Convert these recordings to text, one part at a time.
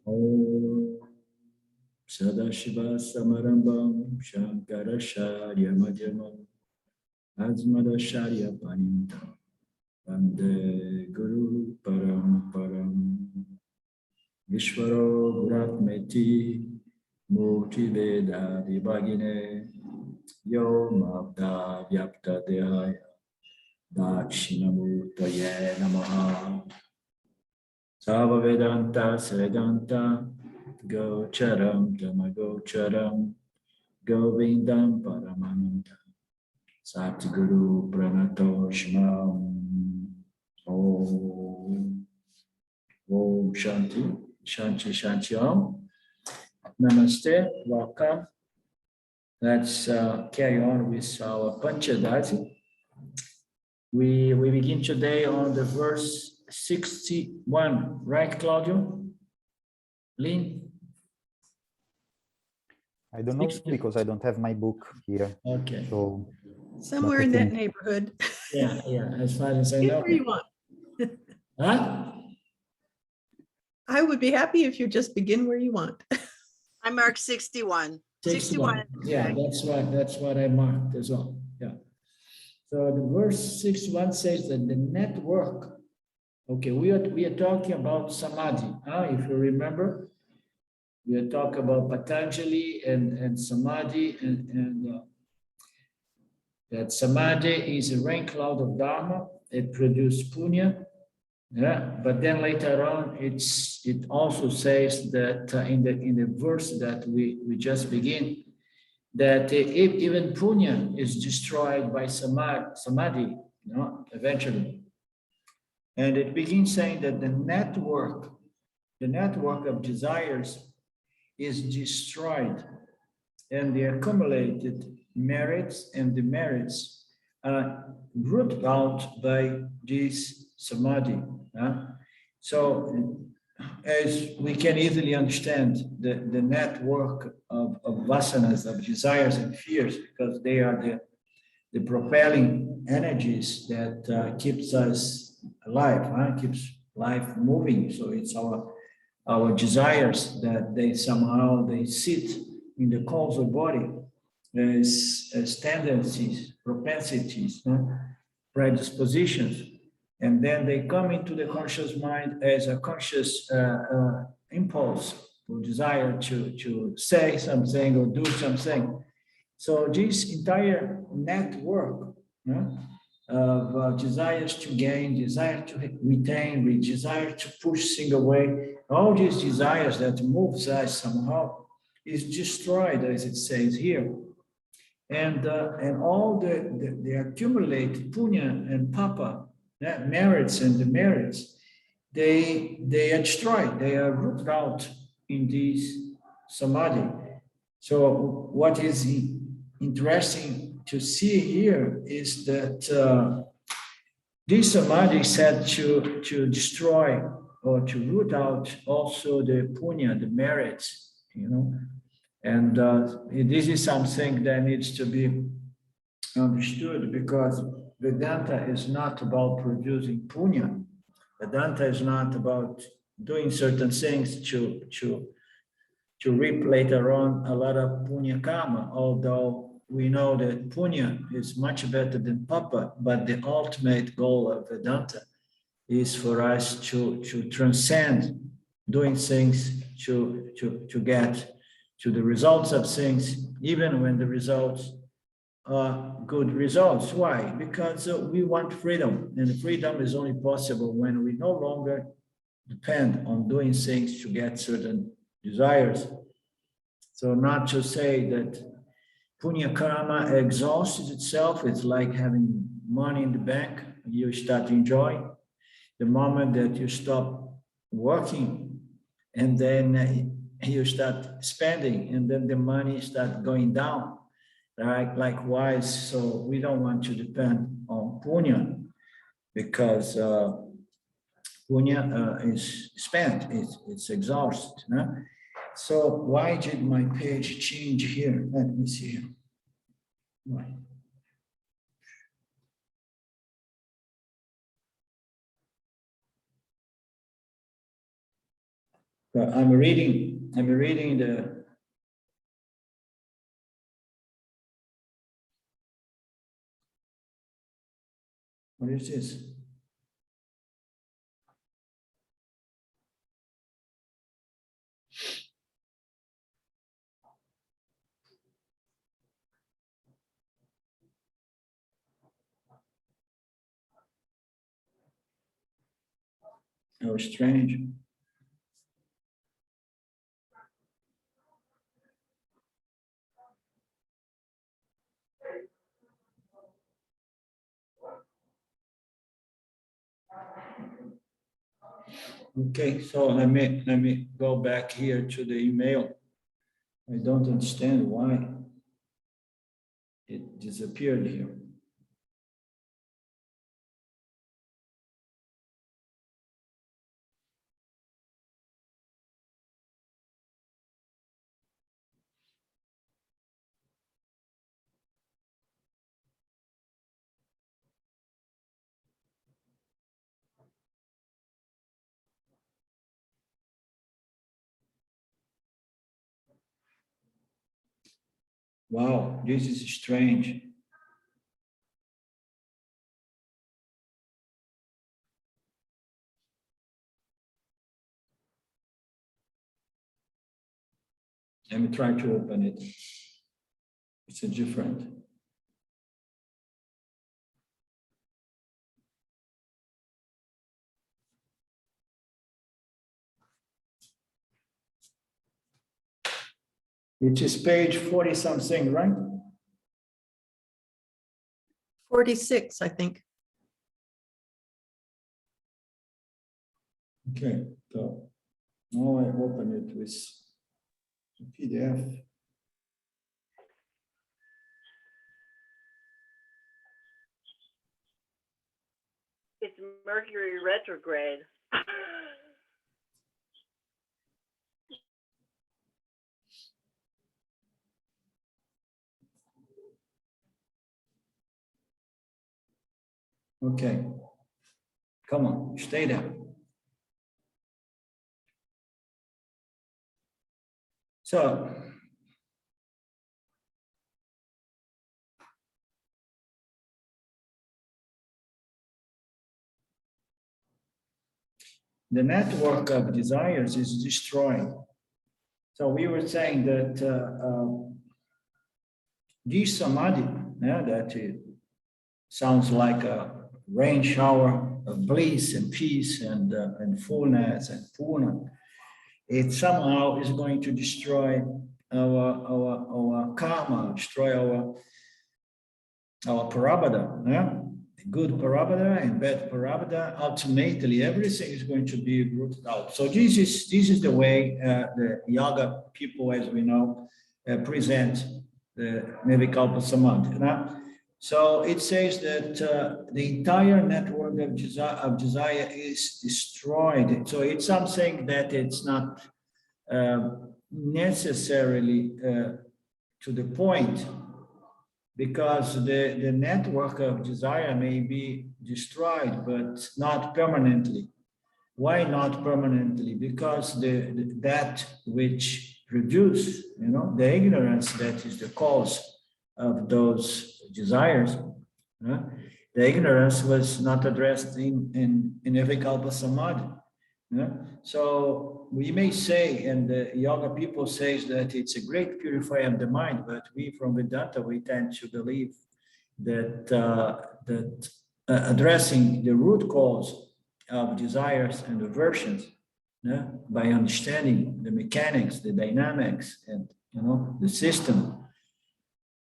Om Sadashiva Samarambam Shankaracharya Madhyamam Asmadacharya Panintam Vande Guru Paramparam Vishvaro Guratmeti Murti Veda Vibhagine Yom Abda Vyapta Dehaya Dakshinamurtaye Namaha Sava Vedanta Vedanta Gocharam Dhammagocharam Govindam Paramananda Satguru Pranatoshmam Om Om Shanti Shanti Shanti Om Namaste, welcome. Let's carry on with our Panchadasi. We begin today on the verse 61, right, Claudio? Lynn? I don't know because I don't have my book here. Okay. So somewhere in that neighborhood. Yeah, as far as I know. Where you want. Huh? I would be happy if you just begin where you want. I marked 61. 61. Yeah, that's what I marked as well. Yeah. So the verse 61 says that the network. Okay, we are talking about samadhi. If you remember, we are talking about Patanjali and samadhi, and that samadhi is a rain cloud of dharma. It produces punya. Yeah, but then later on, it also says that in the verse that we just begin, that even punya is destroyed by samadhi, eventually. And it begins saying that the network of desires is destroyed, and the accumulated merits and demerits are rooted out by this samadhi. So as we can easily understand, the network of vasanas, of desires and fears, because they are the propelling energies that keeps us alive, keeps life moving. So it's our desires that they sit in the causal body as tendencies, propensities, predispositions. And then they come into the conscious mind as a conscious impulse or desire to say something or do something. So this entire network of desires to gain, desire to retain, desire to push things away, all these desires that moves us somehow is destroyed, as it says here. And all the accumulated punya and papa, merits and demerits, they are destroyed, they are rooted out in this samadhi. So what is interesting to see here is that this samadhi is said to destroy or to root out also the punya, the merits, and this is something that needs to be understood, because Vedanta is not about producing punya. Vedanta is not about doing certain things to reap later on a lot of punya karma, although we know that punya is much better than papa, but the ultimate goal of Vedanta is for us to transcend doing things to get to the results of things, even when the results are good results. Why? Because we want freedom, and freedom is only possible when we no longer depend on doing things to get certain desires. So not to say that punya karma exhausts itself. It's like having money in the bank. You start enjoying. The moment that you stop working, and then you start spending, and then the money starts going down, right? Likewise, so we don't want to depend on punya, because punya is spent, it's exhausted. So why did my page change here? Let me see here. Why? But I'm reading the. What is this? Oh, strange. Okay, so let me go back here to the email. I don't understand why it disappeared here. Wow, this is strange. Let me try to open it. It's a different. It is page 40 something, right? 46, I think. Okay, so now I open it with the PDF. It's Mercury retrograde. Okay, come on, stay there. So, the network of desires is destroyed. So we were saying that this samadhi, that it sounds like a rain shower of bliss and peace and fullness and purna. It somehow is going to destroy our karma, destroy our parabada, good parabada and bad parabada. Ultimately, everything is going to be rooted out. So this is the way the yoga people, as we know, present the Nirvikalpa Samadhi. So it says that the entire network of desire is destroyed. So it's something that it's not necessarily to the point, because the network of desire may be destroyed, but not permanently. Why not permanently? Because that which produce, the ignorance that is the cause of those desires, the ignorance was not addressed in Nirvikalpa Samadhi. So we may say, and the yoga people says that it's a great purifier of the mind, but we from Vedanta, we tend to believe that addressing the root cause of desires and aversions, by understanding the mechanics, the dynamics, and the system.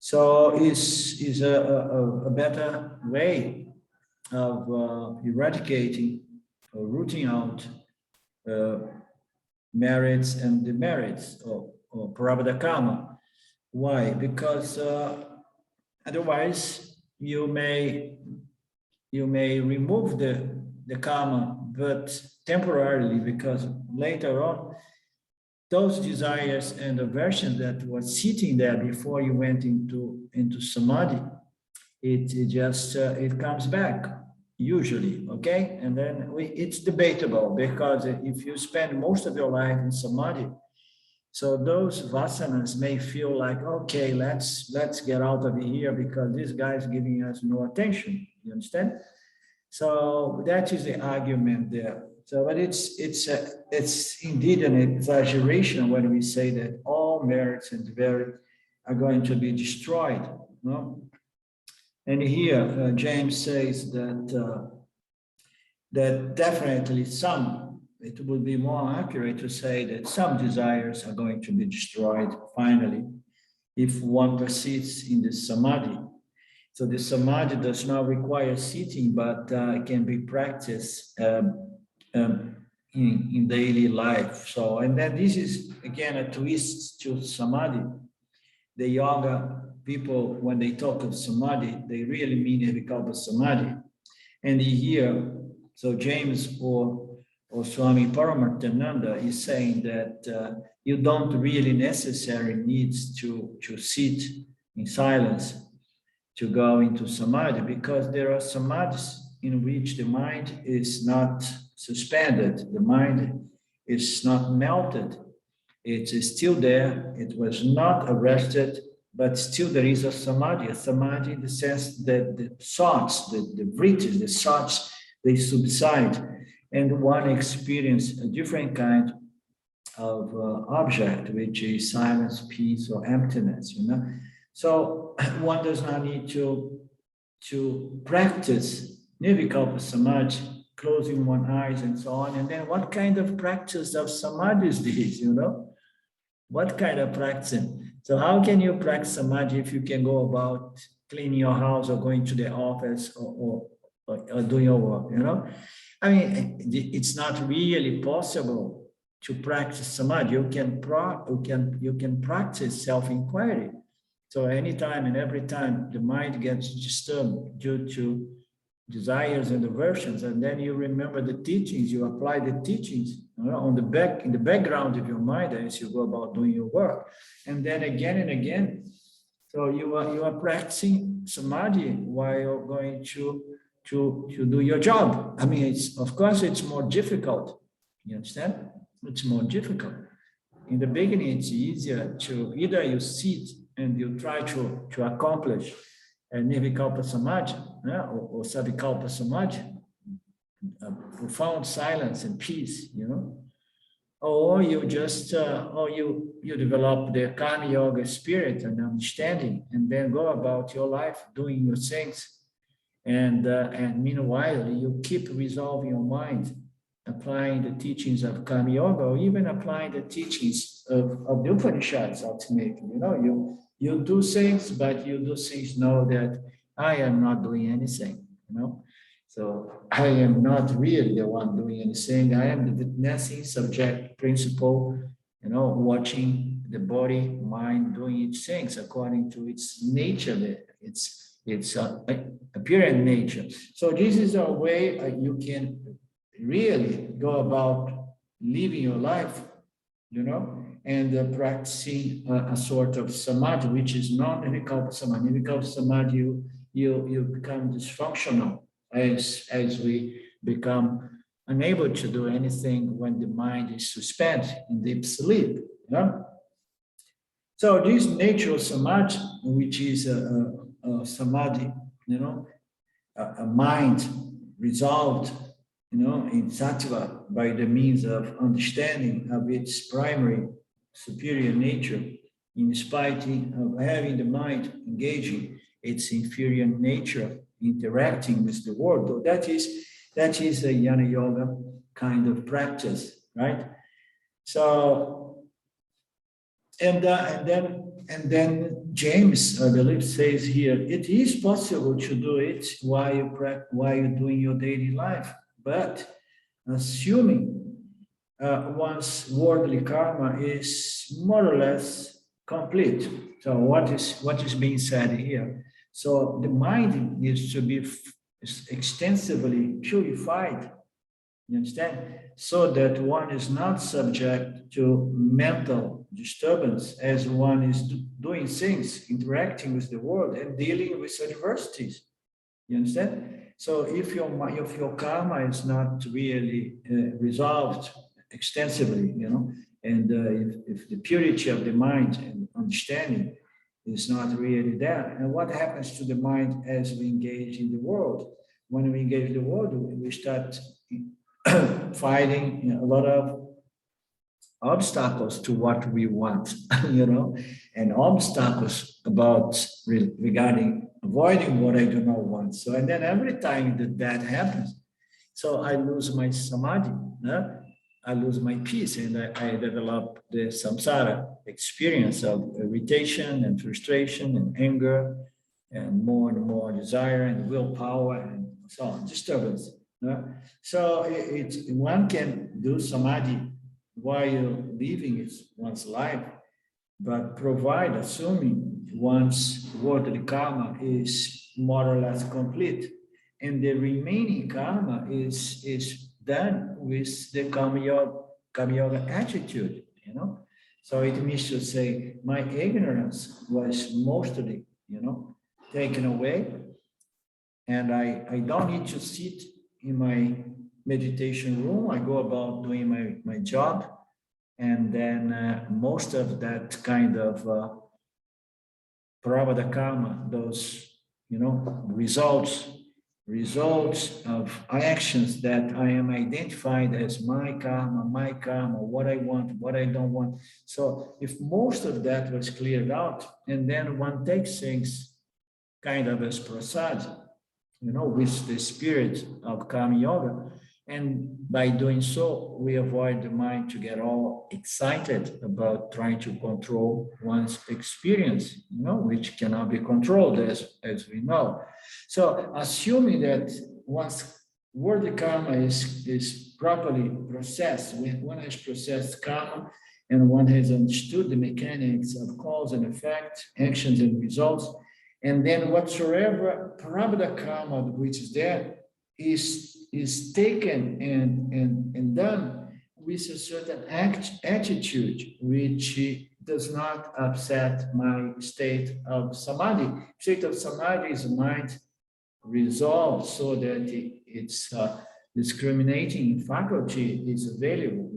So is a better way of eradicating or rooting out merits and demerits or prarabdha karma. Why? Because otherwise you may remove the karma, but temporarily, because later on those desires and aversions that were sitting there before you went into samadhi, it comes back. usually, okay? And then it's debatable, because if you spend most of your life in samadhi, so those vasanas may feel like, okay, let's get out of here because this guy is giving us no attention. You understand? So that is the argument there. So, but it's indeed an exaggeration when we say that all merits and demerits are going to be destroyed. No? And here James says that that definitely some, it would be more accurate to say that some desires are going to be destroyed finally if one persists in the samadhi. So the samadhi does not require sitting, but it can be practiced in daily life. So, and then this is again a twist to samadhi. The yoga people, when they talk of samadhi, they really mean Nirvikalpa samadhi. And here, so James or Swami Paramarthananda is saying that you don't really necessarily need to sit in silence to go into samadhi, because there are samadhis in which the mind is not suspended, the mind is not melted, it is still there, it was not arrested, but still there is a samadhi in the sense that the thoughts, the vrittis, the thoughts, they subside, and one experiences a different kind of object, which is silence, peace, or emptiness, you know. So one does not need to practice Nirvikalpa Samadhi, closing one eyes and so on. And then what kind of practice of Samadhi is this, you know? What kind of practice? So how can you practice Samadhi if you can go about cleaning your house or going to the office or doing your work, you know? I mean, it's not really possible to practice Samadhi. You can practice self-inquiry. So anytime and every time the mind gets disturbed due to desires and aversions, and then you remember the teachings, you apply the teachings, you know, in the background of your mind as you go about doing your work, and then again and again. So you are practicing samadhi while you're going to do your job. I mean, of course it's more difficult. You understand? It's more difficult. In the beginning, it's easier to either you sit and you try to accomplish Nirvikalpa Samadhi, or Savikalpa Samadhi, profound silence and peace, you know, or you just, or you develop the Karma Yoga spirit and understanding, and then go about your life doing your things, and meanwhile you keep resolving your mind, applying the teachings of Karma Yoga, or even applying the teachings of the Upanishads ultimately. You know, you do things, but you do things know that I am not doing anything, you know. So I am not really the one doing anything. I am the witnessing subject principle, you know, watching the body, mind doing its things according to its nature, its apparent nature. So this is a way you can really go about living your life, you know, and practicing a sort of samadhi, which is not Nirvikalpa Samadhi. Nirvikalpa Samadhi, you become dysfunctional as we become unable to do anything when the mind is suspended in deep sleep, you know. So this natural samadhi, which is a samadhi, you know, a mind resolved, you know, in sattva by the means of understanding of its primary superior nature, in spite of having the mind engaging its inferior nature, interacting with the world. That is a Jnana Yoga kind of practice, right? So, and then James, I believe, says here, it is possible to do it while you're doing your daily life, but assuming one's worldly karma is more or less complete. So what is being said here? So the mind needs to be extensively purified, you understand? So that one is not subject to mental disturbance as one is doing things, interacting with the world and dealing with adversities, you understand? So if your karma is not really resolved extensively, and if the purity of the mind and understanding is not really there, and what happens to the mind as we engage in the world? When we engage the world, we start fighting a lot of obstacles to what we want, and obstacles regarding avoiding what I do not want. So, and then every time that happens, so I lose my samadhi, I lose my peace, and I develop the samsara experience of irritation and frustration and anger and more desire and willpower and so on, disturbance. So one can do samadhi while living one's life, but assuming one's worldly karma is more or less complete, and the remaining karma is done with the karma yoga attitude, So it means to say my ignorance was mostly, taken away, and I don't need to sit in my meditation room. I go about doing my job, and then most of that kind of prarabdha karma, those results of actions that I am identified as my karma, what I want, what I don't want. So if most of that was cleared out, and then one takes things kind of as prasad, with the spirit of karma yoga. And by doing so, we avoid the mind to get all excited about trying to control one's experience, which cannot be controlled, as we know. So assuming that one's worldly karma is properly processed, when one has processed karma and one has understood the mechanics of cause and effect, actions and results, and then whatsoever prarabdha karma which is there is taken and done with a certain attitude which does not upset my state of samadhi. State of samadhi is mind resolved so that its discriminating faculty is available,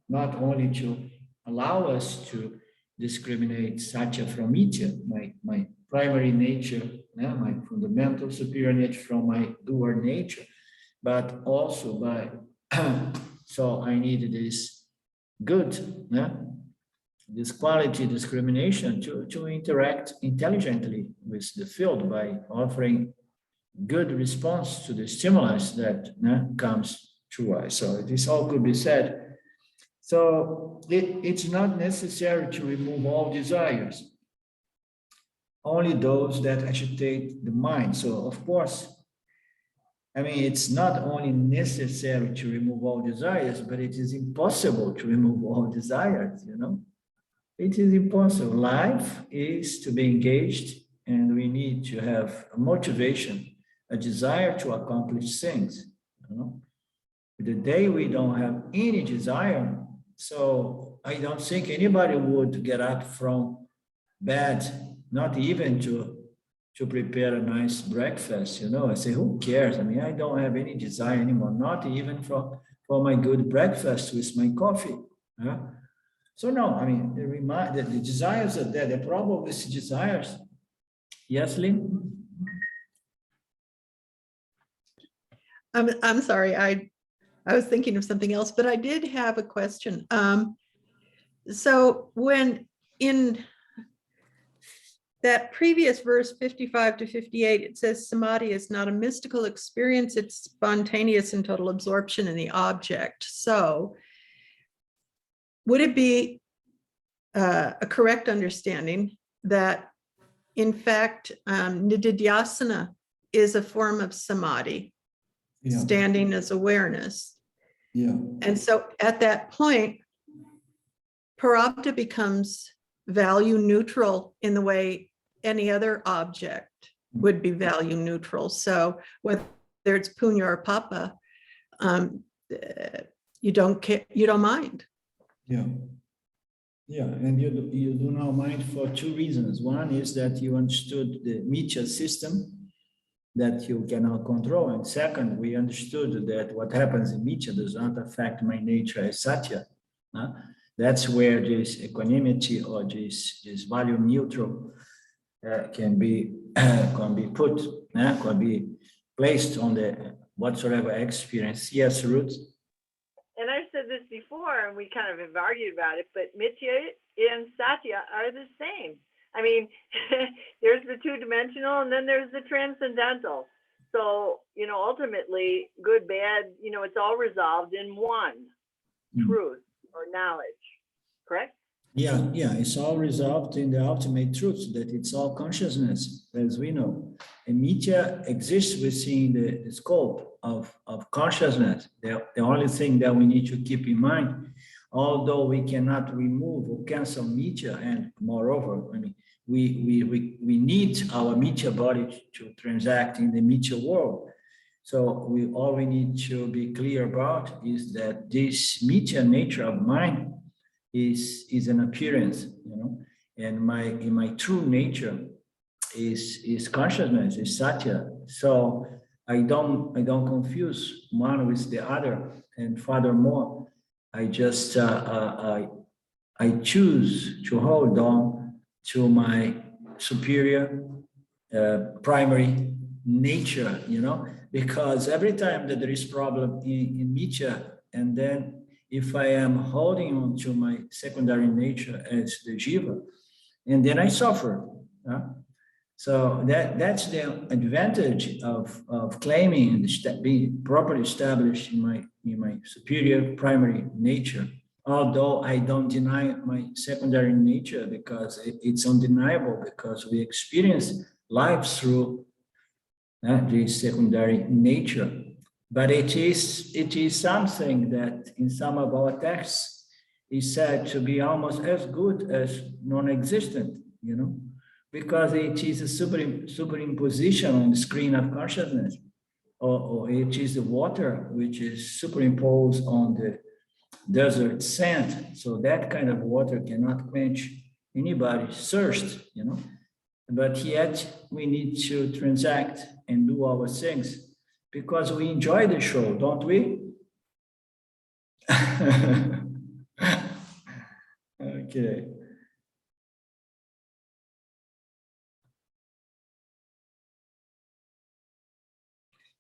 not only to allow us to discriminate satya from mithya, my primary nature, my fundamental superior nature from my doer nature, but also by, so I need this good, this quality discrimination to interact intelligently with the field by offering good response to the stimulus that comes to us. So this all could be said. So it's not necessary to remove all desires, only those that agitate the mind. So of course, it's not only necessary to remove all desires, but it is impossible to remove all desires, It is impossible. Life is to be engaged, and we need to have a motivation, a desire to accomplish things, The day we don't have any desire, so I don't think anybody would get up from bed, not even to prepare a nice breakfast, I say, who cares? I don't have any desire anymore, not even for my good breakfast with my coffee. So no, the desires are there. The problem with desires. Yes, Lynn? I'm sorry, I was thinking of something else, but I did have a question. So when in that previous verse 55 to 58, it says samadhi is not a mystical experience, it's spontaneous and total absorption in the object. So would it be a correct understanding that in fact nididhyasana is a form of samadhi, standing as awareness? Yeah. And so at that point, prarabdha becomes value neutral in the way any other object would be value neutral. So whether it's punya or papa, you don't care, you don't mind. Yeah. Yeah, and you do not mind for two reasons. One is that you understood the mithya system, that you cannot control. And second, we understood that what happens in Mithya does not affect my nature as Satya. That's where this equanimity or this value neutral can be put, can be placed on the whatsoever experience. Yes, Ruth? And I've said this before, and we kind of have argued about it, but Mithya and Satya are the same. I mean, there's the two-dimensional, and then there's the transcendental. So, ultimately, good, bad, it's all resolved in one truth or knowledge, correct? Yeah, it's all resolved in the ultimate truth, that it's all consciousness, as we know. And Mithya exists within the scope of consciousness. The only thing that we need to keep in mind, although we cannot remove or cancel Mithya, and moreover, I mean, we need our Mithya body to transact in the Mithya world. So all we need to be clear about is that this Mithya nature of mind is an appearance, and in my true nature is consciousness, is Satya. So I don't confuse one with the other. And furthermore, I just I choose to hold on to my superior primary nature, because every time that there is problem in Mithya, and then if I am holding on to my secondary nature as the jiva, and then I suffer. So that's the advantage of claiming and being properly established in my superior primary nature. Although I don't deny my secondary nature, because it's undeniable, because we experience life through the secondary nature. But it is something that in some of our texts is said to be almost as good as non-existent, because it is a superimposition on the screen of consciousness, or it is the water which is superimposed on the desert sand. So that kind of water cannot quench anybody's thirst, but yet we need to transact and do our things, because we enjoy the show, don't we? Okay.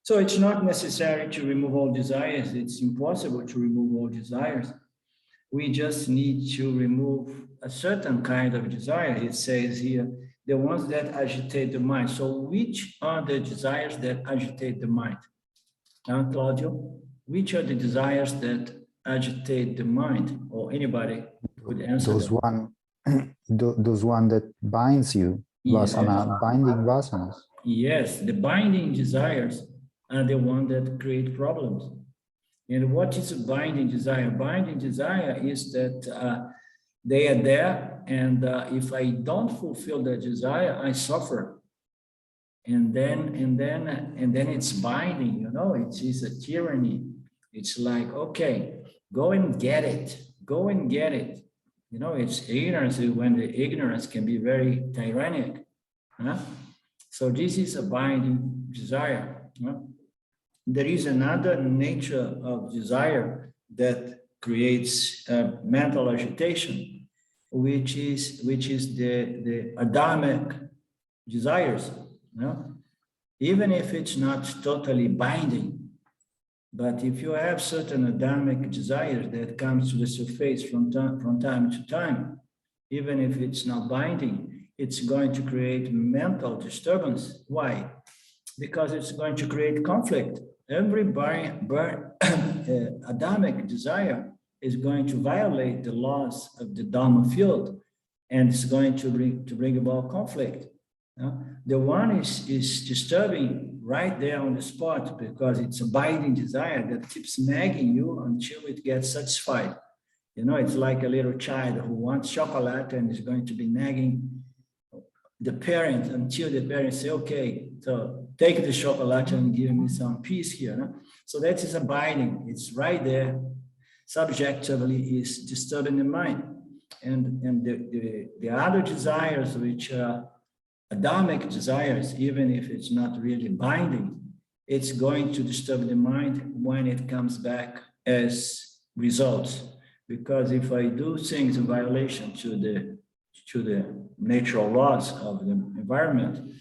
So it's not necessary to remove all desires. It's impossible to remove all desires. We just need to remove a certain kind of desire. It says here, the ones that agitate the mind. So which are the desires that agitate the mind? Claudio, which are the desires that agitate the mind? Or anybody would answer those one that binds you, yes. vasana, binding vasanas. Yes, the binding desires are the ones that create problems. And what is a binding desire? Binding desire is that they are there, and if I don't fulfill the desire, I suffer. And then it's binding, it is a tyranny. It's like, okay, go and get it. Go and get it. It's ignorance, when the ignorance can be very tyrannic. So this is a binding desire. There is another nature of desire that creates mental agitation, which is the Adamic desires. Even if it's not totally binding, but if you have certain Adamic desires that comes to the surface from time to time, even if it's not binding, it's going to create mental disturbance. Why? Because it's going to create conflict. Every Adamic desire is going to violate the laws of the Dharma field, and it's going to bring about conflict. The one is disturbing right there on the spot, because it's a binding desire that keeps nagging you until it gets satisfied. It's like a little child who wants chocolate and is going to be nagging the parent until the parent say, okay, so take the chocolate and give me some peace here. So that is a binding. It's right there. Subjectively is disturbing the mind. And the other desires which are Adamic desires, even if it's not really binding, it's going to disturb the mind when it comes back as results. Because if I do things in violation to the natural laws of the environment,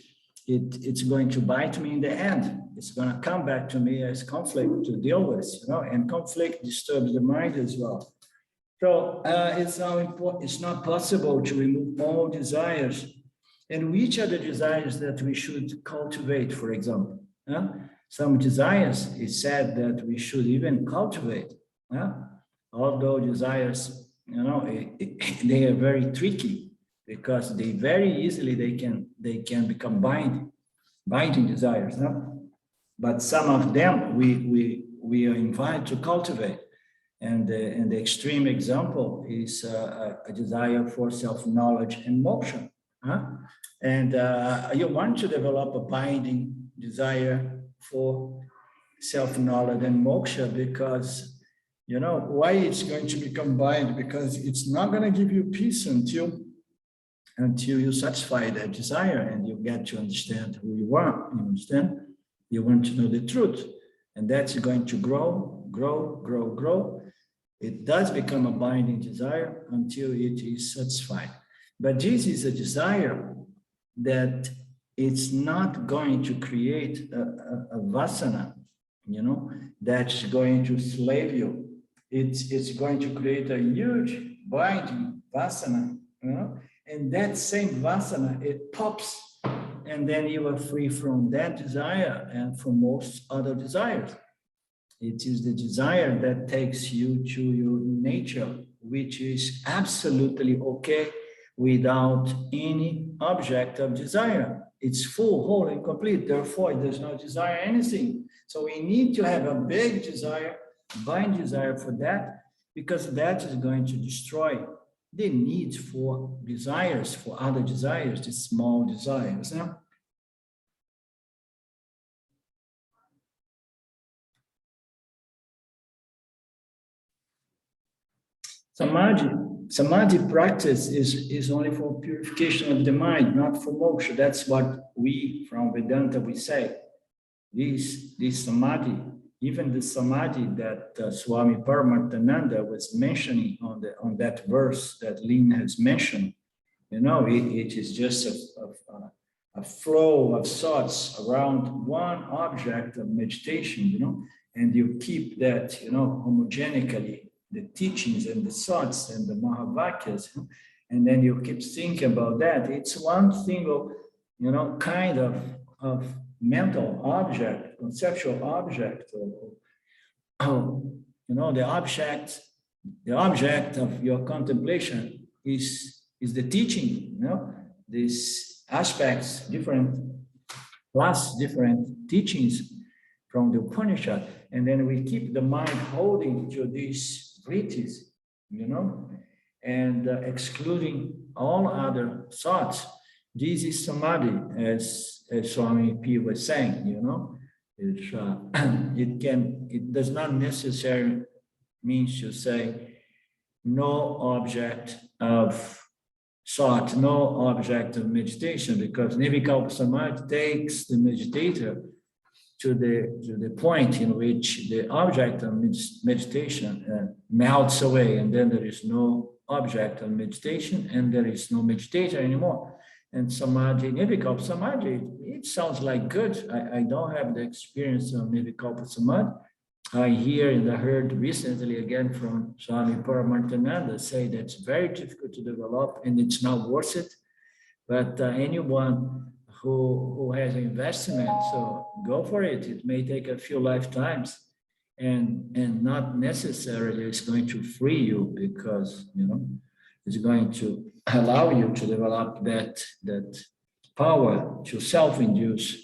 it's going to bite me in the end. It's going to come back to me as conflict to deal with, and conflict disturbs the mind as well. So it's not possible to remove all desires. And which are the desires that we should cultivate, for example? Some desires, it's said that we should even cultivate. Although desires, they are very tricky because they very easily they can become binding desires. But some of them we are invited to cultivate. And the extreme example is a desire for self-knowledge and moksha. And you want to develop a binding desire for self-knowledge and moksha because, why it's going to become binding? Because it's not going to give you peace until you satisfy that desire and you get to understand who you are. You understand? You want to know the truth. And that's going to grow, grow, grow, grow. It does become a binding desire until it is satisfied. But this is a desire that it's not going to create a vasana, that's going to slave you. It's going to create a huge binding vasana, and that same vasana, it pops, and then you are free from that desire and from most other desires. It is the desire that takes you to your nature, which is absolutely okay without any object of desire. It's full, whole, and complete. Therefore, it does not desire anything. So we need to have a big desire, bind desire for that, because that is going to destroy the need for desires, for other desires, the small desires. Samadhi practice is only for purification of the mind, not for moksha. That's what we from Vedanta, we say. This samadhi, even the samadhi that Swami Paramarthananda was mentioning on that verse that Lynn has mentioned, it is just a flow of thoughts around one object of meditation, and you keep that, homogeneically, the teachings and the thoughts and the Mahavakyas, and then you keep thinking about that. It's one single, kind of mental object, conceptual object, the object of your contemplation is the teaching, these aspects, different teachings from the Upanishad, and then we keep the mind holding to these vrittis, and excluding all other thoughts. This is samadhi, as Swami P was saying, it does not necessarily mean to say no object of thought, no object of meditation, because Nirvikalpa Samadhi takes the meditator to the point in which the object of meditation melts away, and then there is no object of meditation, and there is no meditator anymore. And samadhi, Nirvikalpa Samadhi, it sounds like good. I don't have the experience of Nirvikalpa Samadhi. I hear and I heard recently again from Swami Paramarthananda say that it's very difficult to develop and it's not worth it. But anyone who has an investment, so go for it. It may take a few lifetimes, and not necessarily it's going to free you, because it's going to allow you to develop that power to self-induce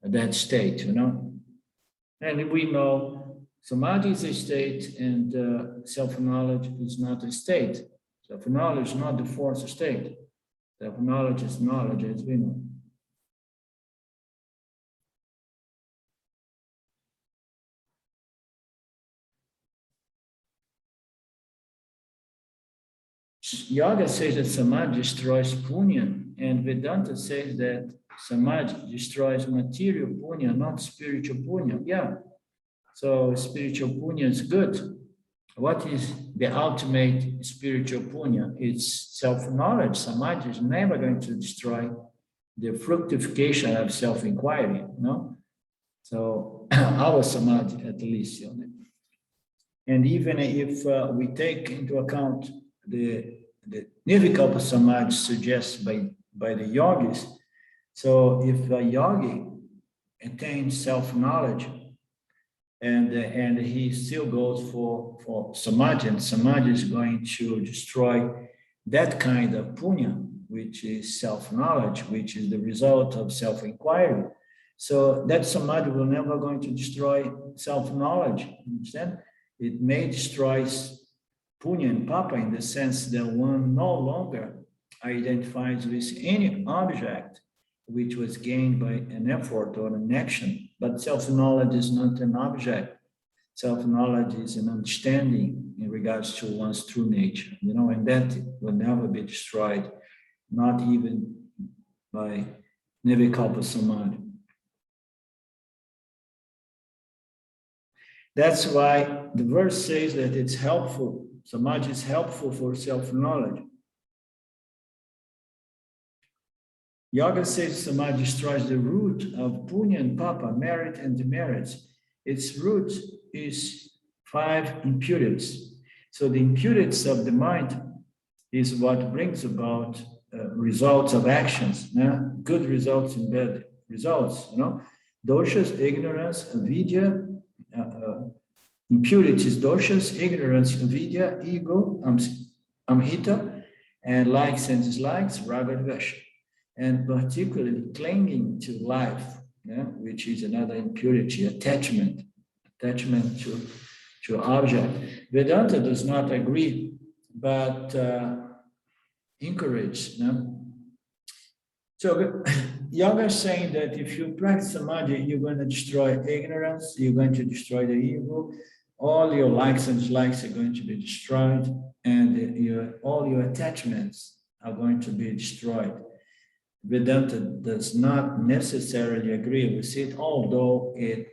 that state, And we know samadhi is a state, and self-knowledge is not a state. Self-knowledge is not the fourth state. Self-knowledge is knowledge, as we know. Yoga says that samadhi destroys punya, and Vedanta says that samadhi destroys material punya, not spiritual punya. Yeah, so spiritual punya is good. What is the ultimate spiritual punya? It's self-knowledge. Samadhi is never going to destroy the fructification of self-inquiry, no? So our samadhi, at least, you know. And even if we take into account the nirvikalpa samadhi suggested by the yogis, so if a yogi attains self-knowledge and he still goes for samadhi, and samadhi is going to destroy that kind of punya, which is self-knowledge, which is the result of self-inquiry. So that samadhi will never going to destroy self-knowledge, understand? It may destroy punya and papa in the sense that one no longer identifies with any object which was gained by an effort or an action. But self-knowledge is not an object. Self-knowledge is an understanding in regards to one's true nature, you know, and that will never be destroyed, not even by nirvikalpa samadhi. That's why the verse says that it's helpful. Samadhi is helpful for self-knowledge. Yoga says samadhi destroys the root of punya and papa, merit and demerits. Its root is 5 impurities. So the impurities of the mind is what brings about results of actions, good results and bad results, you know. Doshas, ignorance, avidya, impurities, doshas, ignorance, avidya, ego, amhita, and likes and dislikes, raga, dvesha. And particularly clinging to life, which is another impurity, attachment to object. Vedanta does not agree, but encourage. So yoga is saying that if you practice samadhi, you're going to destroy ignorance, you're going to destroy the ego, all your likes and dislikes are going to be destroyed, and all your attachments are going to be destroyed. Vedanta does not necessarily agree with it, although it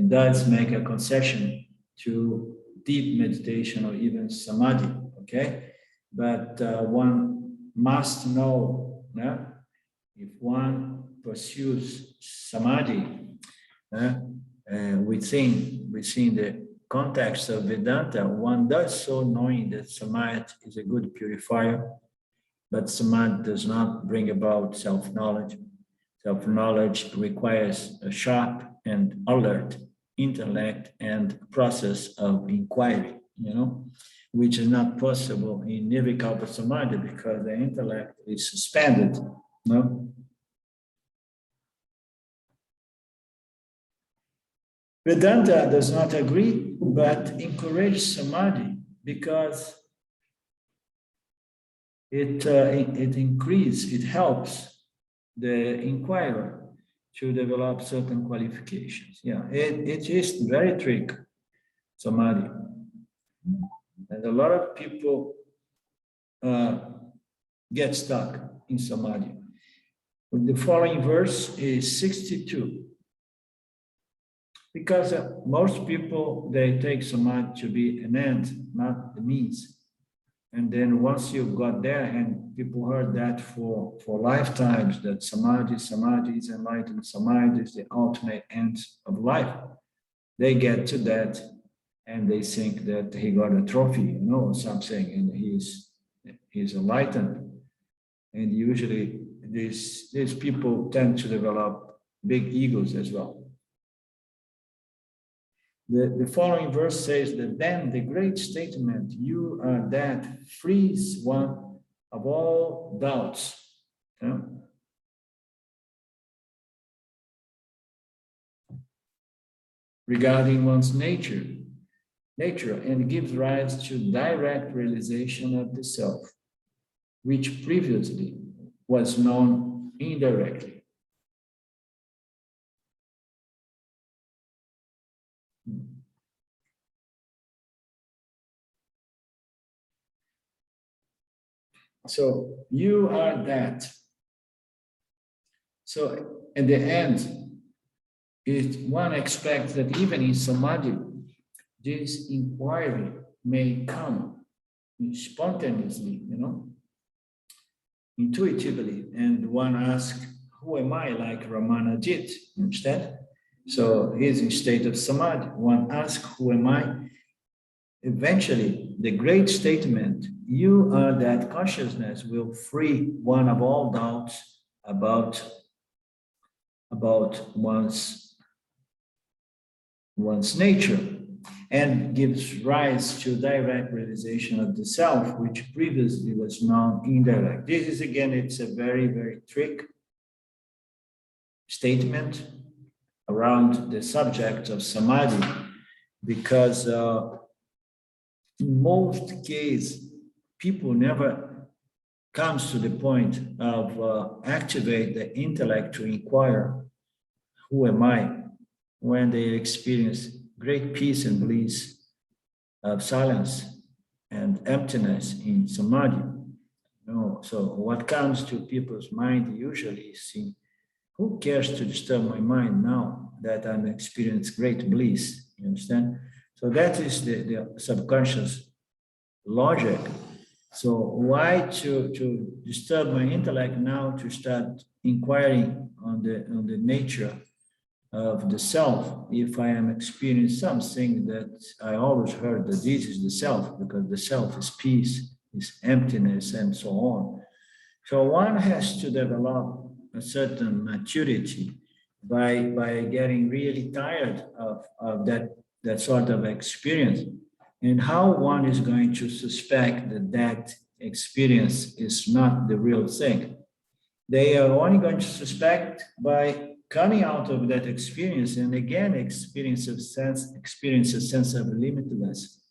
does make a concession to deep meditation or even samadhi, okay? But one must know, if one pursues samadhi within the context of Vedanta, one does so knowing that samadhi is a good purifier, but samadhi does not bring about self-knowledge. Self-knowledge requires a sharp and alert intellect and process of inquiry, which is not possible in nirvikalpa samadhi because the intellect is suspended, Vedanta does not agree, but encourages samadhi because it helps the inquirer to develop certain qualifications. It is very tricky, samadhi. And a lot of people get stuck in samadhi. The following verse is 62. Because most people, they take samadhi to be an end, not the means. And then once you've got there, and people heard that for lifetimes, that samadhi is enlightened, samadhi is the ultimate end of life. They get to that and they think that he got a trophy, or something, and he's enlightened. And usually these people tend to develop big egos as well. The following verse says that then the great statement, you are that, frees one of all doubts. Regarding one's nature, and gives rise to direct realization of the self, which previously was known indirectly. So you are that. So at the end, one expects that even in samadhi, this inquiry may come spontaneously, intuitively, and one asks, who am I, like Ramanajit, instead? So he's in state of samadhi. One asks, who am I? Eventually, the great statement, you are that consciousness, will free one of all doubts about one's nature, and gives rise to direct realization of the self, which previously was known indirect. This is, again, it's a very, very trick statement around the subject of samadhi, because in most cases, people never comes to the point of activate the intellect to inquire, who am I, when they experience great peace and bliss of silence and emptiness in samadhi. So what comes to people's mind usually is, who cares to disturb my mind now that I'm experiencing great bliss? You understand? So that is the subconscious logic. So why to disturb my intellect now to start inquiring on the nature of the self, if I am experiencing something that I always heard that this is the self, because the self is peace, is emptiness, and so on. So one has to develop a certain maturity by getting really tired of that sort of experience, and how one is going to suspect that experience is not the real thing. They are only going to suspect by coming out of that experience and again experience a sense of limitless.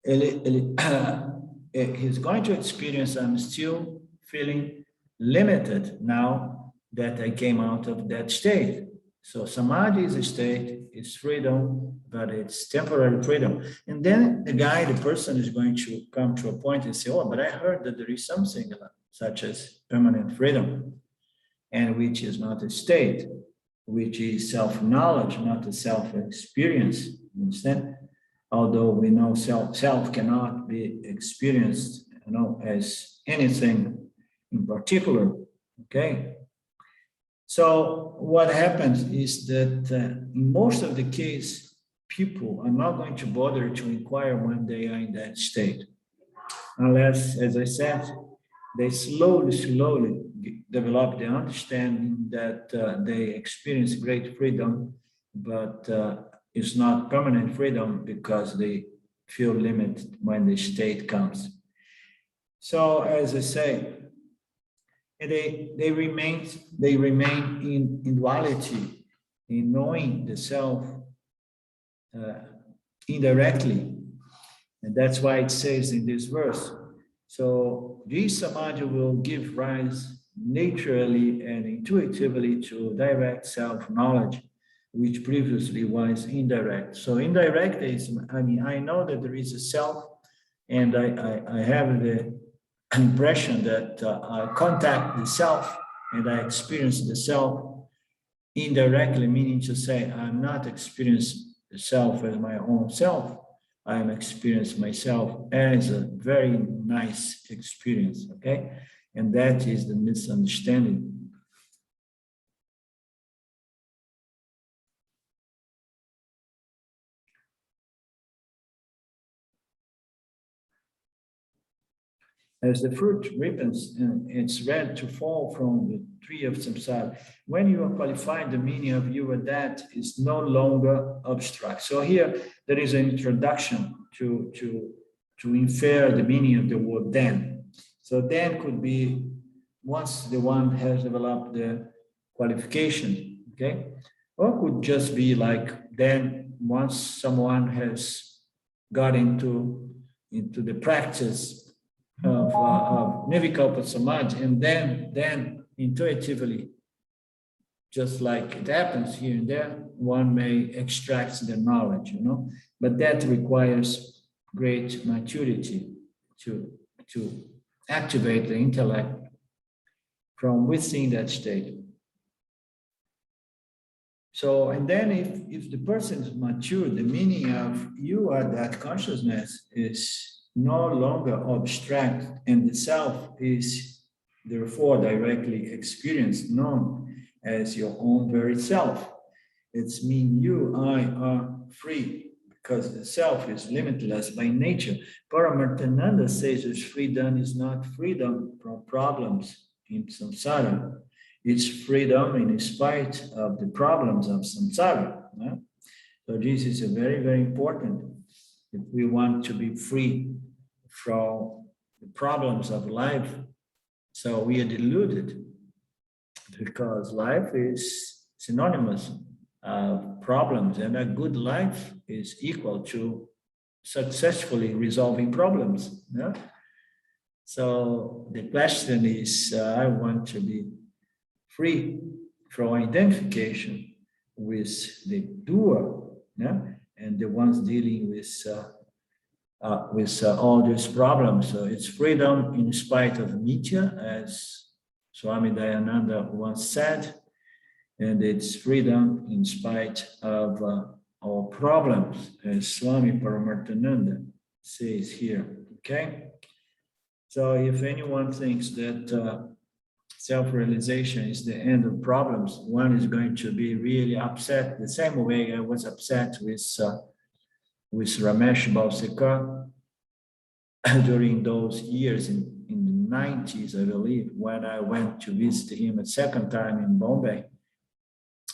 He's going to experience, I'm still feeling limited now that I came out of that state. So samadhi is a state, it's freedom, but it's temporary freedom. And then the person is going to come to a point and say, oh, but I heard that there is something such as permanent freedom, and which is not a state, which is self-knowledge, not a self-experience. You understand? Although we know self cannot be experienced, as anything in particular. Okay. So what happens is that in most of the case, people are not going to bother to inquire when they are in that state, unless, as I said, they slowly develop the understanding that they experience great freedom, but it's not permanent freedom because they feel limited when the state comes. So, as I say, they remain in duality, in knowing the self indirectly, and that's why it says in this verse. So this samadhi will give rise naturally and intuitively to direct self-knowledge, which previously was indirect. So indirect is, I know that there is a self, and I have the impression that I contact the self and I experience the self indirectly, meaning to say I'm not experiencing the self as my own self. I am experiencing myself as a very nice experience, okay? And that is the misunderstanding. As the fruit ripens and it's ready to fall from the tree of samsara, when you are qualified, the meaning of you are that is no longer abstract. So here there is an introduction to infer the meaning of the word then. So then could be once the one has developed the qualification, okay? Or could just be like then once someone has got into the practice of Nirvikalpa Samadhi, and then intuitively, just like it happens here and there, one may extract the knowledge, but that requires great maturity. to activate the intellect from within that state. So, and then if the person is mature, the meaning of you are that consciousness is no longer abstract, and the self is therefore directly experienced, known as your own very self. It's mean you, I are free, because the self is limitless by nature. Paramarthananda says that freedom is not freedom from problems in samsara. It's freedom in spite of the problems of samsara. Yeah? So this is a very, very important if we want to be free from the problems of life. So we are deluded because life is synonymous of problems, and a good life is equal to successfully resolving problems. Yeah? So the question is, I want to be free from identification with the doer, yeah? And the ones dealing with all these problems. So it's freedom in spite of mithya, as Swami Dayananda once said, and it's freedom in spite of our problems, as Swami Paramarthananda says here, okay? So if anyone thinks that self-realization is the end of problems, one is going to be really upset the same way I was upset with Ramesh Balsekar during those years in the 90s, I believe, when I went to visit him a second time in Bombay.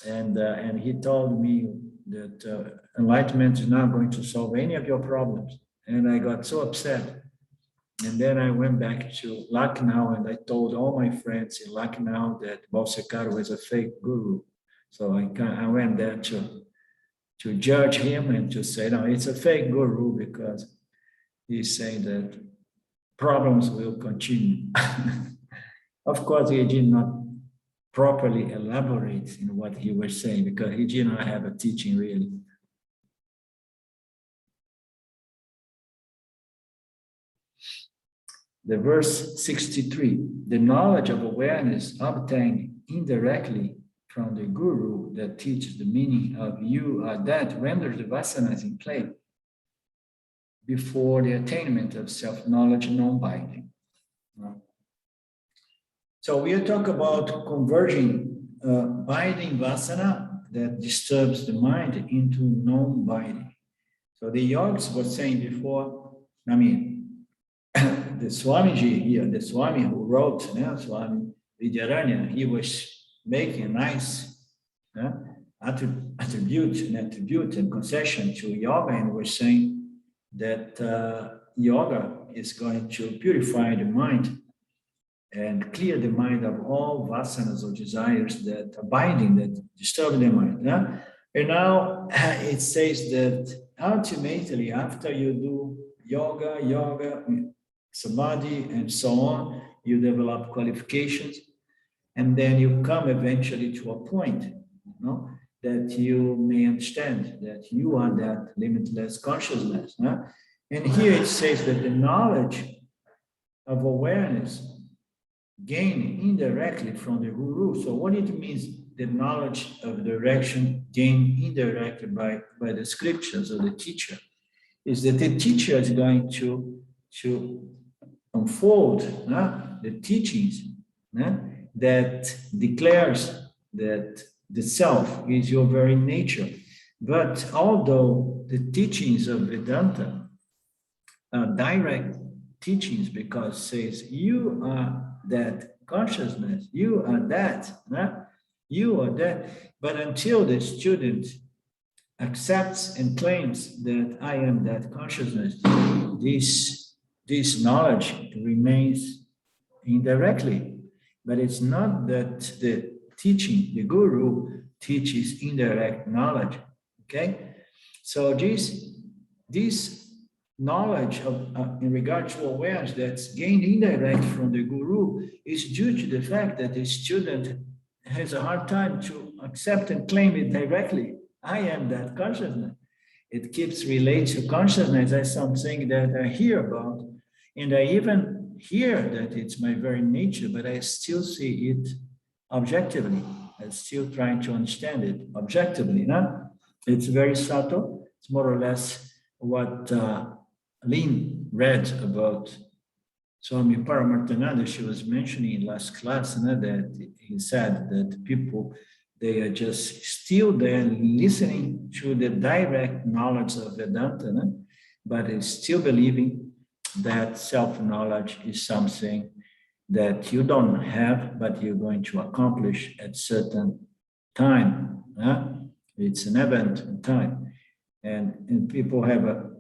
And he told me that enlightenment is not going to solve any of your problems. And I got so upset. And then I went back to Lucknow and I told all my friends in Lucknow that Balsekar was a fake guru. So I went there to judge him and to say, no, it's a fake guru because he's saying that problems will continue. Of course, he did not properly elaborate in what he was saying because he did not have a teaching really. The verse 63, the knowledge of awareness obtained indirectly from the guru that teaches the meaning of you are that renders the vasanas in play before the attainment of self-knowledge non-binding. So we are talking about converging binding vasana that disturbs the mind into non-binding. So the yogis were saying before, I mean, the Swamiji here, the Swami who wrote, Swami Vidyaranya, he was making a nice attribute and concession to yoga, and was saying that yoga is going to purify the mind and clear the mind of all vasanas or desires that are binding, that disturb the mind. Yeah? And now it says that ultimately, after you do yoga, samadhi, and so on, you develop qualifications, and then you come eventually to a point, that you may understand that you are that limitless consciousness. And here it says that the knowledge of awareness gained indirectly from the guru. So what it means, the knowledge of direction gained indirectly by the scriptures of the teacher, is that the teacher is going to unfold the teachings that declares that the self is your very nature. But although the teachings of Vedanta are direct teachings, because it says you are that consciousness, you are that, you are that. But until the student accepts and claims that I am that consciousness, this knowledge remains indirectly. But it's not that the teaching, the guru teaches indirect knowledge, okay? So this knowledge in regard to awareness that's gained indirect from the guru is due to the fact that the student has a hard time to accept and claim it directly. I am that consciousness. It keeps related to consciousness as something that I hear about And I even hear that it's my very nature, but I still see it objectively. I'm still trying to understand it objectively. No? It's very subtle. It's more or less what Lynn read about Swami Paramarthananda. She was mentioning in last class that he said that people, they are just still there listening to the direct knowledge of Vedanta, but is still believing that self-knowledge is something that you don't have, but you're going to accomplish at certain time. It's an event in time. And people have a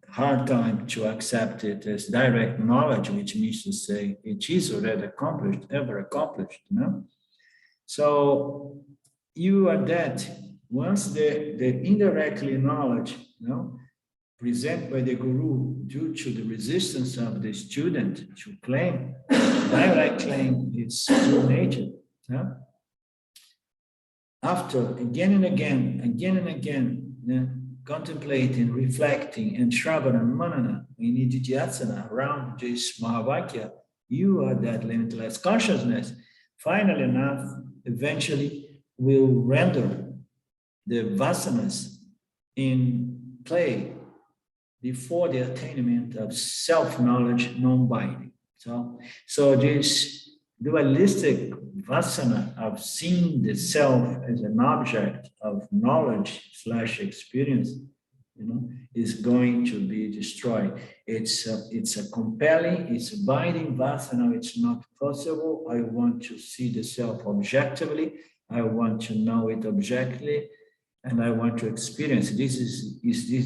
hard time to accept it as direct knowledge, which means to say it is already accomplished, ever accomplished. So you are that. Once the indirectly knowledge, present by the guru, due to the resistance of the student to claim, direct claim its true nature. After again and again, contemplating, reflecting, and Shravana and Manana in Nididhyasana around this Mahavakya, you are that limitless consciousness. Finally enough, eventually will render the vasanas in play before the attainment of self-knowledge non-binding. So this dualistic vasana of seeing the self as an object of knowledge / experience, is going to be destroyed. It's a compelling, it's a binding vasana. It's not possible. I want to see the self objectively. I want to know it objectively. And I want to experience. This is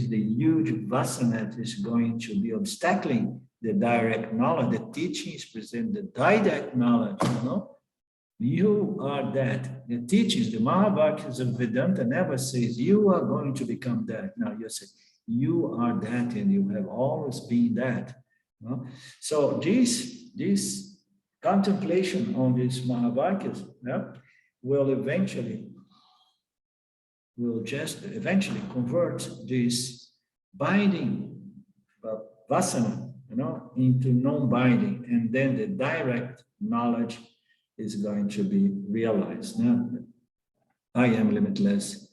the huge vasana that is going to be obstacling the direct knowledge. The teachings present the direct knowledge, You are that. The teachings, the Mahavakyas of Vedanta never says you are going to become that. No, you say you are that and you have always been that. So this contemplation on these Mahavakyas will eventually convert this binding vasana, into non-binding, and then the direct knowledge is going to be realized. I am limitless.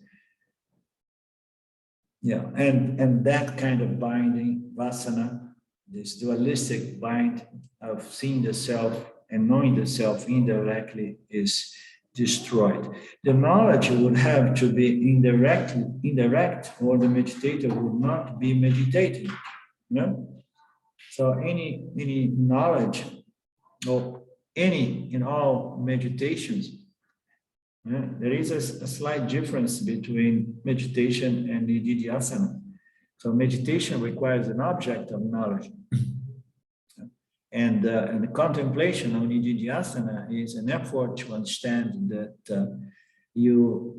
And that kind of binding vasana, this dualistic bind of seeing the self and knowing the self indirectly, is destroyed. The knowledge would have to be indirect, or the meditator would not be meditating. So any knowledge, or in all meditations, there is a slight difference between meditation and nididhyasana. So meditation requires an object of knowledge. And the contemplation on nididhyasana is an effort to understand that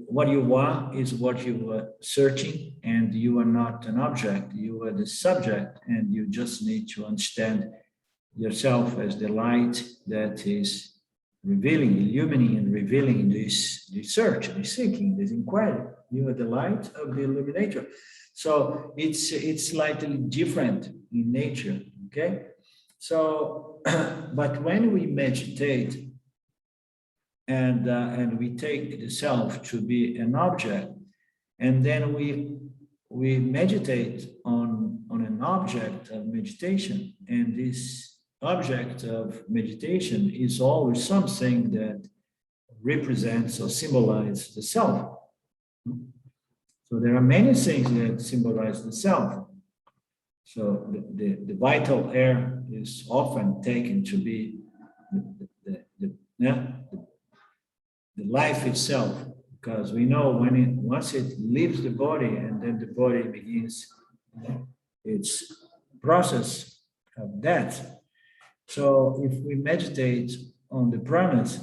what you are is what you are searching, and you are not an object, you are the subject, and you just need to understand yourself as the light that is revealing, illumining and revealing this search, this seeking, this inquiry. You are the light of the illuminator. So it's slightly different in nature, okay? So, but when we meditate and we take the self to be an object, and then we meditate on an object of meditation, and this object of meditation is always something that represents or symbolizes the self. So there are many things that symbolize the self. So the vital air is often taken to be the life itself, because we know once it leaves the body, and then the body begins its process of death. So if we meditate on the pranas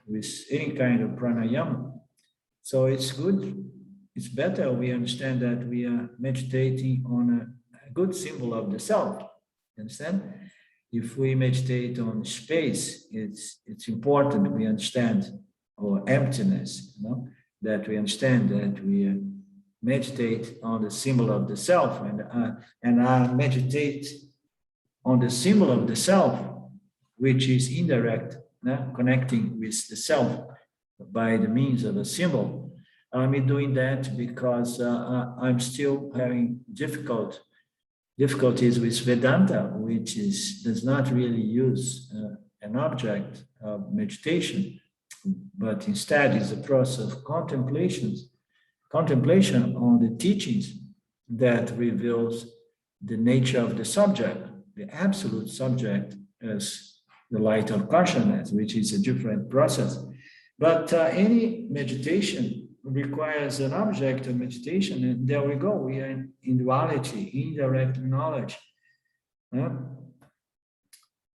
with any kind of pranayama, so it's good, it's better we understand that we are meditating on a good symbol of the self. Understand? If we meditate on space, it's important we understand, or emptiness, that we understand that we meditate on the symbol of the self, and meditate on the symbol of the self, which is indirect, connecting with the self by the means of a symbol. I'm doing that because I'm still having difficulties with Vedanta, which does not really use an object of meditation, but instead is a process of contemplation on the teachings that reveals the nature of the subject, the absolute subject as the light of consciousness, which is a different process. But any meditation requires an object of meditation, and there we go. We are in duality, indirect knowledge.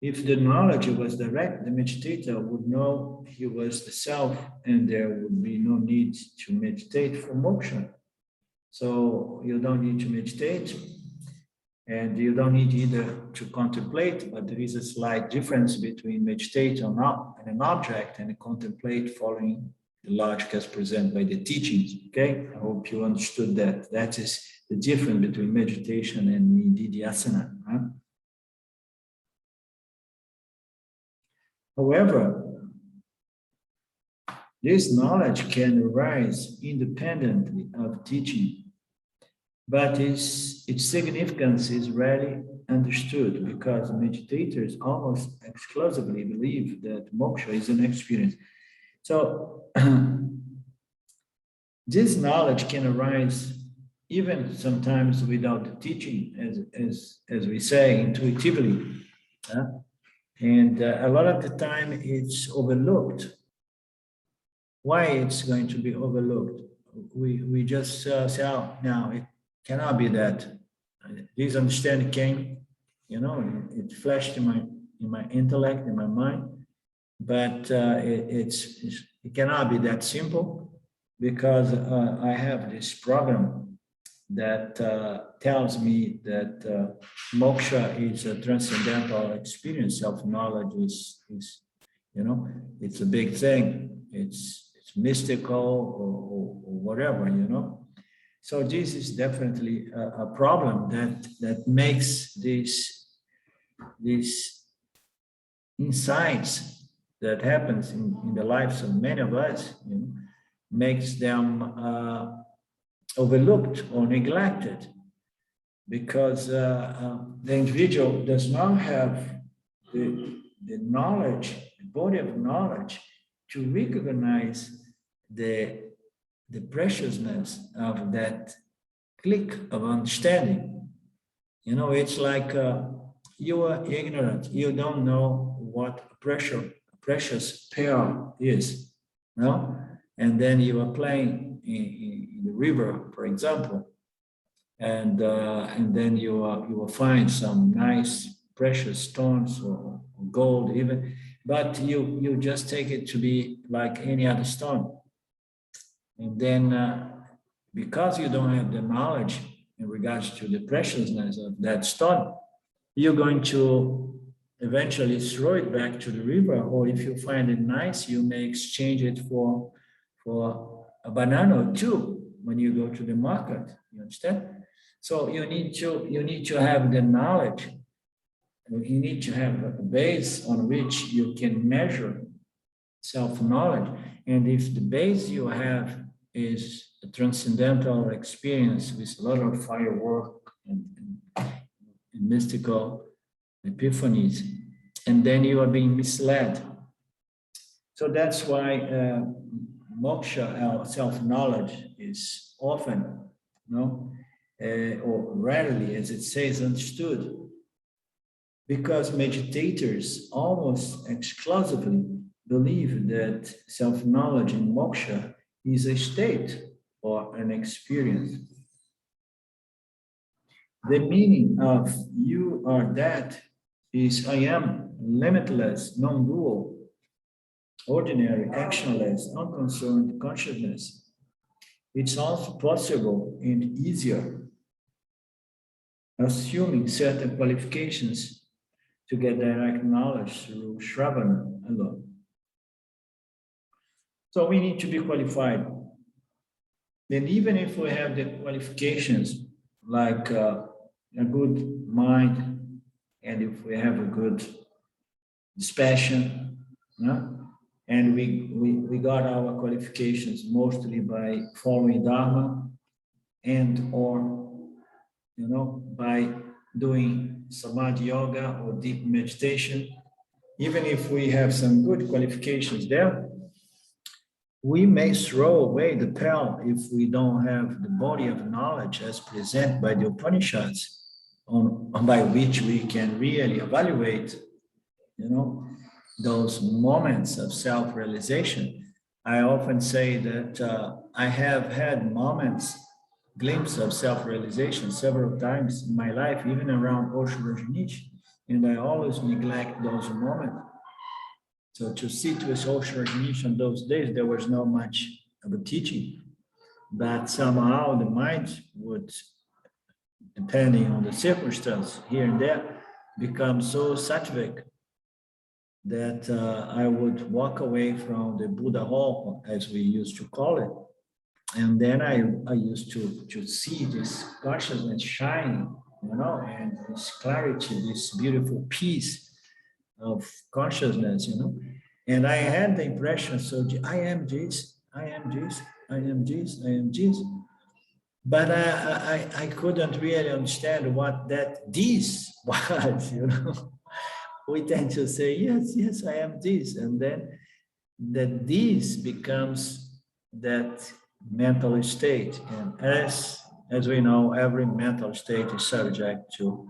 If the knowledge was direct, the meditator would know he was the self, and there would be no need to meditate for moksha. So you don't need to meditate, and you don't need either to contemplate, but there is a slight difference between meditate on an object and contemplate following the logic as presented by the teachings. Okay, I hope you understood that. That is the difference between meditation and nididhyasana. However, this knowledge can arise independently of teaching, but its significance is rarely understood because meditators almost exclusively believe that moksha is an experience. So this knowledge can arise even sometimes without the teaching, as we say, intuitively. And a lot of the time it's overlooked. Why it's going to be overlooked? We just say, oh, no, it cannot be that. This understanding came, it flashed in my intellect, in my mind, but it cannot be that simple because I have this program that tells me that moksha is a transcendental experience. Self-knowledge is it's a big thing. It's mystical or whatever, So this is definitely a problem that makes these insights that happens in the lives of many of us, makes them overlooked or neglected because the individual does not have the knowledge, the body of knowledge to recognize the preciousness of that click of understanding. It's like you are ignorant. You don't know what a precious pearl is, And then you are playing in the river, for example, and then you will find some nice precious stones or gold even, but you just take it to be like any other stone. And then because you don't have the knowledge in regards to the preciousness of that stone, you're going to eventually throw it back to the river, or if you find it nice, you may exchange it for a banana or two when you go to the market. You understand? So you need to have the knowledge. You need to have a base on which you can measure self-knowledge. And if the base you have is a transcendental experience with a lot of firework and mystical epiphanies, and then you are being misled. So that's why moksha, self-knowledge, is often, or rarely, as it says, understood, because meditators almost exclusively believe that self-knowledge in moksha is a state or an experience. The meaning of you are that is I am, limitless, non-dual, ordinary, actionless, unconcerned consciousness. It's also possible and easier, assuming certain qualifications, to get direct knowledge through Shravana alone. So we need to be qualified. Then even if we have the qualifications like a good mind and if we have a good dispassion, and we got our qualifications mostly by following Dharma and or, by doing samadhi yoga or deep meditation. Even if we have some good qualifications there, we may throw away the pearl if we don't have the body of knowledge as presented by the Upanishads, by which we can really evaluate, those moments of self-realization. I often say that I have had glimpses of self-realization several times in my life, even around Osho Rajneesh, and I always neglect those moments. So to sit with Osho Rajneesh in those days, there was not much of a teaching, but somehow the mind would, depending on the circumstance here and there, become so sattvic that I would walk away from the Buddha hall, as we used to call it. And then I used to see this consciousness shining, and this clarity, this beautiful peace of consciousness, And I had the impression, so I am this, I am this, I am this, I am this. But I couldn't really understand what that this was, We tend to say, yes, I am this. And then that this becomes that mental state. And as we know, every mental state is subject to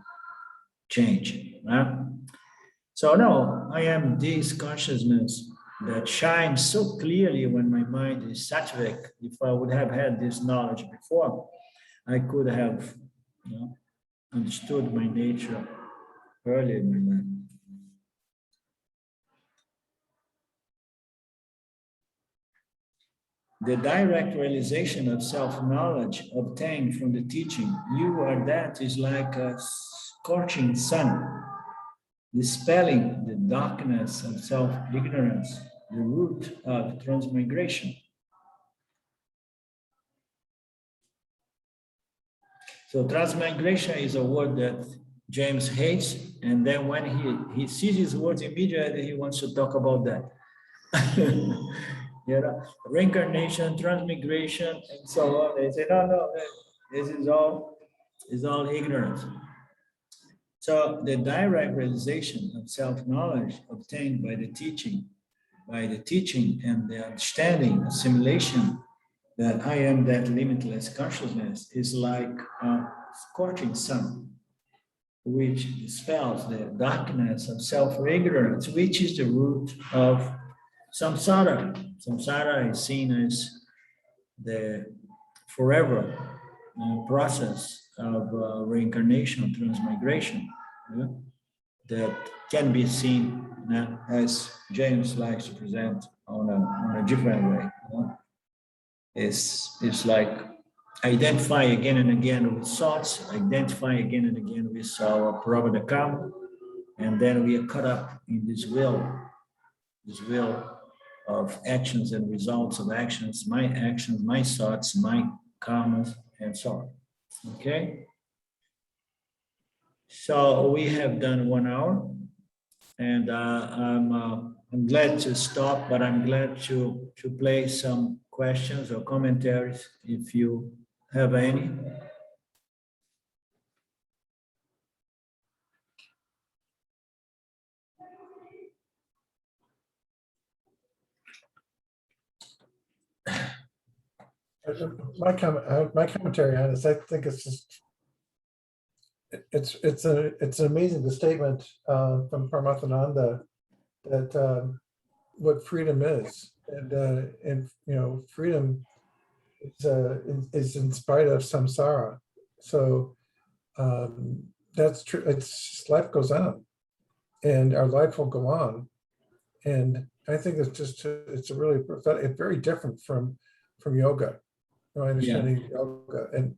change. So no, I am this consciousness that shines so clearly when my mind is sattvic. If I would have had this knowledge before, I could have understood my nature earlier in my life. The direct realization of self-knowledge obtained from the teaching, you are that, is like a scorching sun, dispelling the darkness of self-ignorance, the root of transmigration. So transmigration is a word that James hates, and then when he sees these words immediately, he wants to talk about that. Reincarnation, transmigration, and so on. They say, no, this is all ignorance. So the direct realization of self-knowledge obtained by the teaching and the understanding, assimilation that I am that limitless consciousness is like a scorching sun, which dispels the darkness of self-ignorance, which is the root of samsara. Samsara is seen as the forever process of reincarnation, transmigration, that can be seen as James likes to present on a different way. It's like identify again and again with thoughts, identify again and again with our prarabdha karma, and then we are caught up in this wheel of actions and results of actions, my thoughts, my karmas, and so on. Okay? So we have done 1 hour, and I'm glad to stop, but I'm glad to play some questions or commentaries if you have any. My commentary on this, I think it's just it's an amazing statement from Paramathananda that what freedom is, and freedom is in spite of samsara. So that's true. It's life goes on, and our life will go on, and I think it's really very different from yoga. My understanding of yoga, and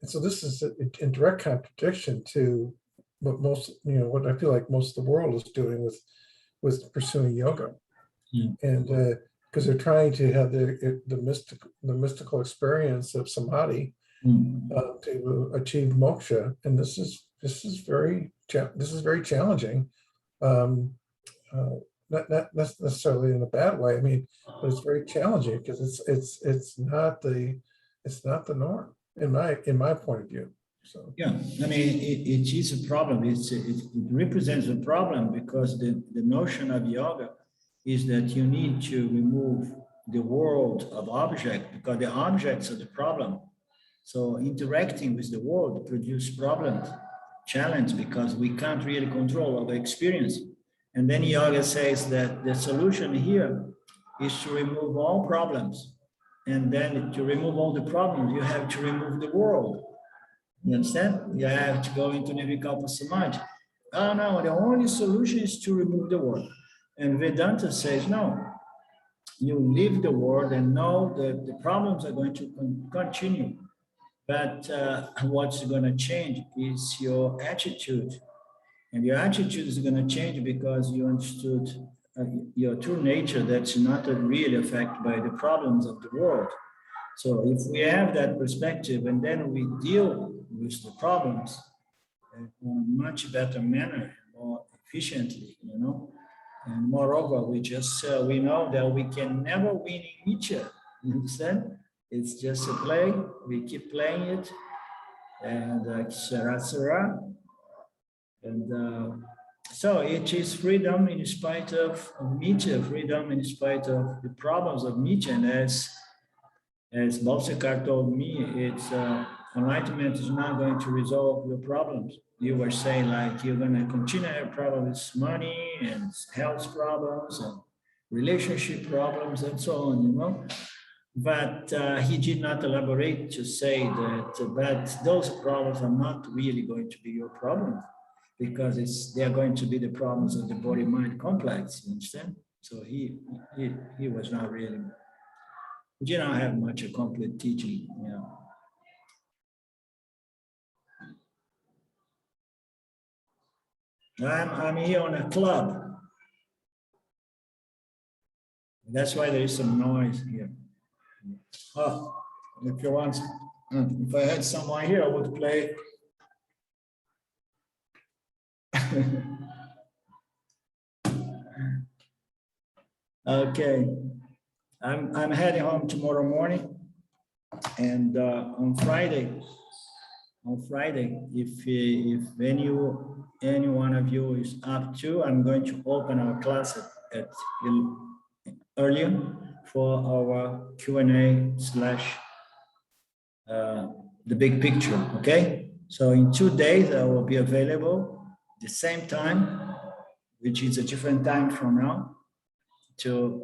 so this is in direct contradiction to what what I feel like most of the world is doing with pursuing yoga, and because they're trying to have the mystical experience of samadhi to achieve moksha, and this is this is very challenging. Not necessarily in a bad way. I mean, but it's very challenging because it's not the norm in my point of view. So Yeah, I mean, it is a problem. It represents a problem because the notion of yoga is that you need to remove the world of object because the objects are the problem. So interacting with the world produce problems, challenge, because we can't really control our experience. And then yoga says that the solution here is to remove all problems. And then to remove all the problems, you have to remove the world. You understand? You have to go into Nirvikalpa Samadhi. Oh no, the only solution is to remove the world. And Vedanta says, no, you leave the world and know that the problems are going to continue. But what's going to change is your attitude. And your attitude is going to change because you understood your true nature that's not really affected by the problems of the world. So if we have that perspective and then we deal with the problems in a much better manner, more efficiently, you know, and moreover, we know that we can never win in nature. You understand? It's just a play. We keep playing it, and sarasara. And so it is freedom in spite of nature, freedom in spite of the problems of nature. And as Balsekar told me, it's enlightenment is not going to resolve your problems. You were saying like you're going to continue to have problems with money and health problems and relationship problems and so on, you know. But he did not elaborate to say that, but those problems are not really going to be your problem because they are going to be the problems of the body-mind complex, you understand? So he was not really, he did not have much a complete teaching, you know. I'm here on a club. That's why there is some noise here. Oh, if you want, if I had someone here, I would play. Okay, I'm heading home tomorrow morning, and on Friday, if any one of you is up to, I'm going to open our class at earlier for our Q&A / the big picture, okay? So in 2 days, I will be available the same time, which is a different time from now, to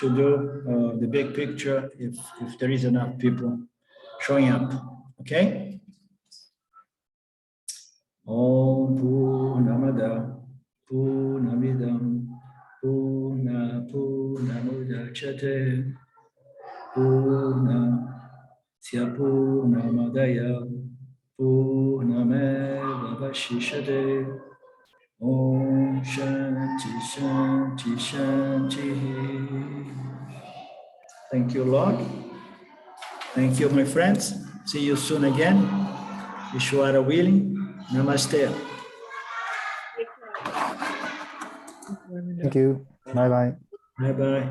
do the big picture if there is enough people showing up, okay? Om Purnamada Purnamidam Purnamudachyate Purnasya Purnamadaya Purnameva Vashishate. Om Shanti Shanti Shanti. Thank you, Lord. Thank you, my friends. See you soon again. Ishwara willing. Namaste. Thank you. Bye bye. Bye bye.